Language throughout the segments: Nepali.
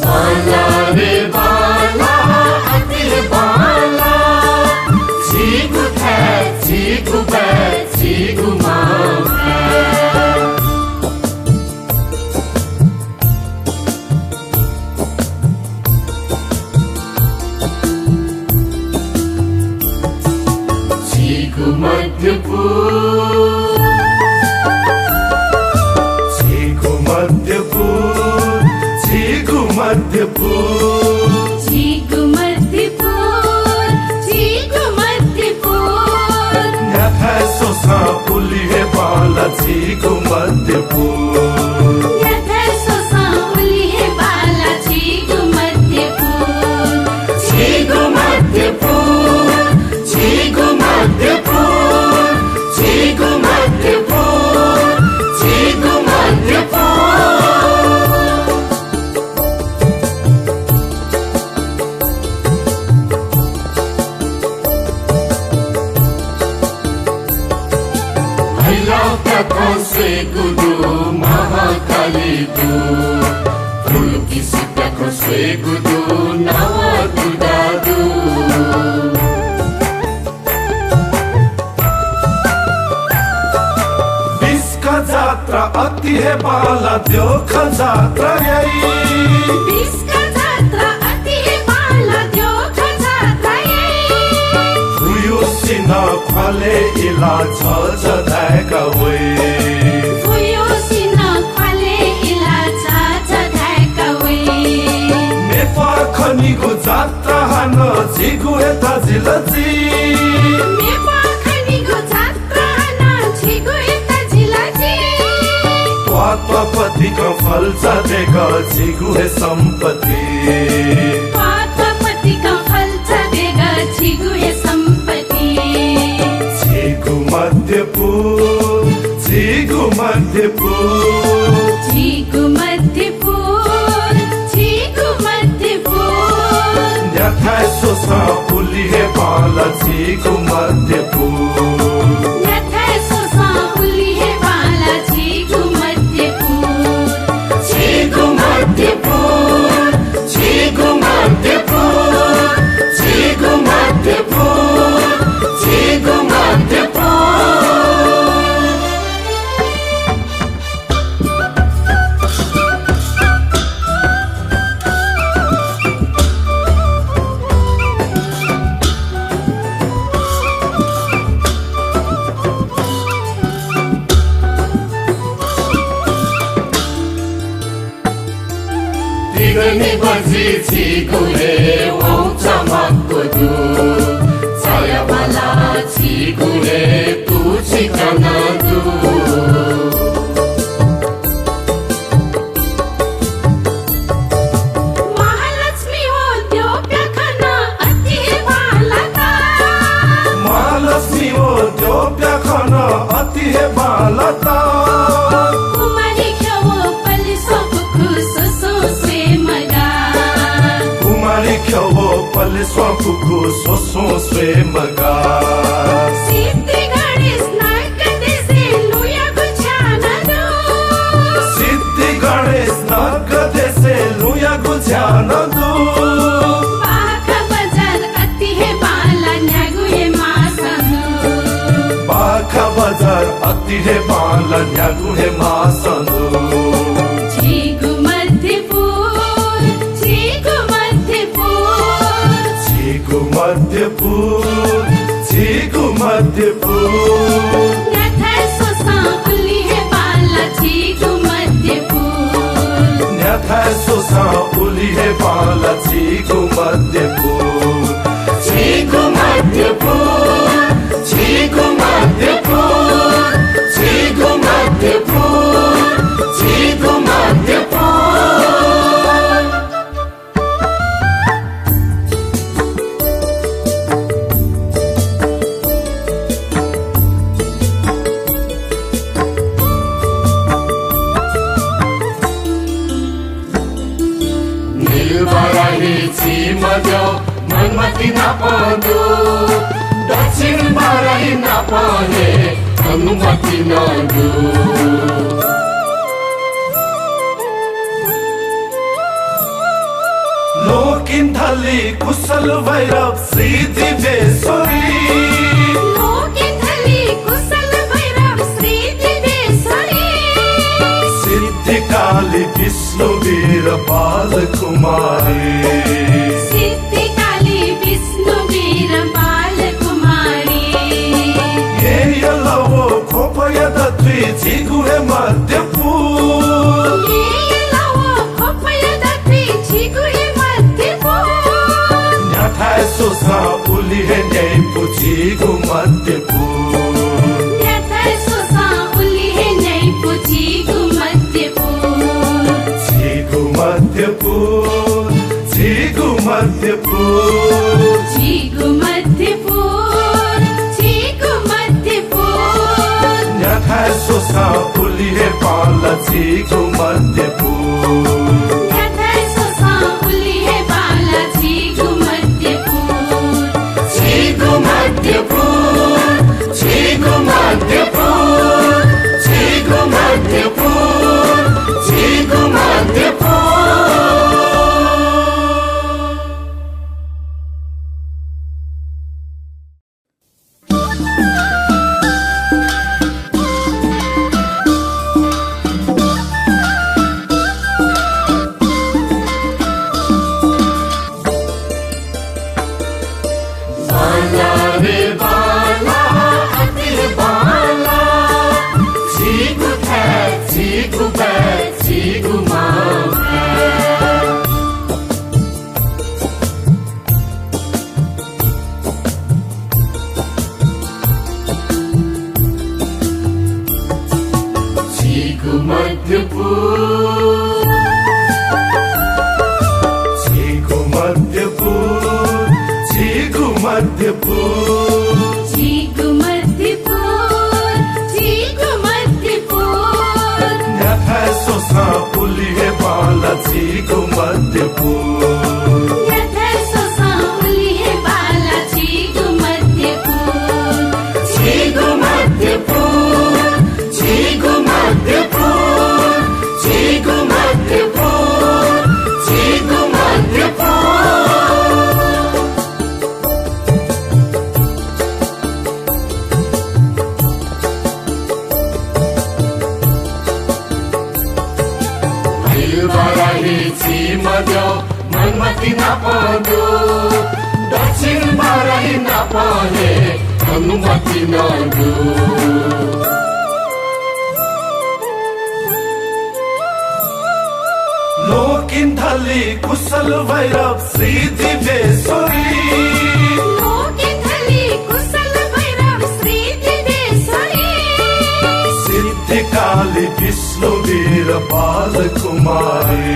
बाला रे बाला अति बाला चिगु थे चिगु बे चिगु मामे चिगु मध्यपुर चिगु मध्यपुर चिगु मध्यपुर चिगु मध्यपुर चिगु मध्यपुर न्याथा सोसा पुलिहे बाला चिगु मध्यपुर न्याथा सोसा पुलिहे बाला चिगु मध्यपुर चिगु मध्यपुर चिगु मध्यपुर चिगु मध्यपुर चिगु मध्यपुर से गुदु महाकाली दु फुलकी सीताको से गुदु नवा दुदादु बिस्का जात्रा अति है बाला द्योखा जात्रा यही बिस्का जात्रा अति है बाला द्योखा जात्रा यही हुयो सिना खाले इला छ धाएका वे हुयो सिना खाले इला छ धाएका वे मेफा खनीको जात्रा हान झिगु यता जिलजी मेफा खनीको जात्रा हान झिगु यता जिलजी त्वात्पतिको फल्छ देख झिगु हे सम्पत्ति त्वात्पतिको फल्छ देख झिगु हे सम्पत्ति झिगु मध्यपुर झिगु मध्यपुर झिगु मध्यपुर झिगु मध्यपुर न्याथा सोसा पुलिहे बाला झिगु मध्यपुर न्याथा सोसा पुलिहे बाला झिगु मध्यपुर झिगु मध्यपुर झिगु मध्यपुर झिगु मध्यपुर झिगु मध्यपुर दिगनी बजी झिगुले वाउँछ मक्कुदु छायावाला झिगुले तुछि कनदु महालक्ष्मी हो त्यो प्याखन अति बाला ता महालक्ष्मी हो त्यो प्याखन अति हे बाला ता कुमारी ख्याउ पलिसो कुखु सोसो स्वे मगा कुमारी ख्याउ पलिसो कुखु सोसो स्वे मगा सिद्धि गणेश नाग देसे लुया गुछानदु सिद्धि गणेश नाग देसे लुया गुछानदु बाखा बजार अति हे बाला न्यागु हे मासनु बाखा बजार अति हे बाला न्यागु हे मासनु झिगु मध्यपुर झिगु मध्यपुर झिगु मध्यपुर झिगु मध्यपुर न्याथा सोसा पुलिहे बाला झिगु मध्यपुर न्याथा सोसा पुलिहे बाला झिगु मध्यपुर झिगु मध्यपुर झिगु मध्यपुर झिगु मध्यपुर झिगु मध्यपुर निलबराही छिमज्यो मनमती नपाउँदो दक्षिण बराही नपाउने अनुमति नदु लोकिन्धली कुशल भैरव श्रीदिवेश्वरी लोकिन्धली कुशल भैरव श्रीदिवेश्वरी सिद्धिकाली विष्णुवीर बालकुमारी सिद्धिकाली विष्णुवीर बालकुमारी ये यलवो खोपयदत्वी झिगुहे मध्यपुर सोसा उली है न्याय पुछी गुमत्यपुर सोसा उली है न्याय पुछी गुमत्यपुर गुमत्यपुर गुमत्यपुर गुमत्यपुर न्याय सोसा उली है पाला गुमत्यपुर लोकिन्धली कुशल भैरव श्रीदिवेश्वरी लोकिन्धली कुशल भैरव श्रीदिवेश्वरी सिद्धिकाली विष्णुवीर बालकुमारी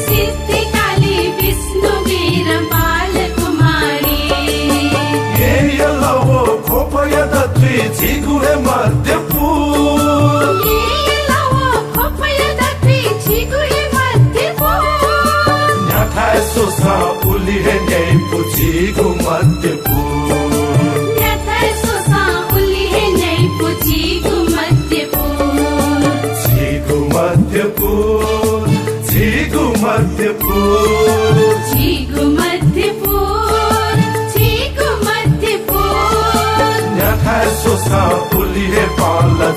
सिद्धिकाली विष्णुवीर बालकुमारी ये यलवो खोपयदत्वी झिगुहे मध्यपुर सोसा उली है न्याय पुछी गुमत्यपुर सोसा उली है न्याय पुछी गुमत्यपुर गुमत्यपुर गुमत्यपुर न्याय सोसा उली है पाला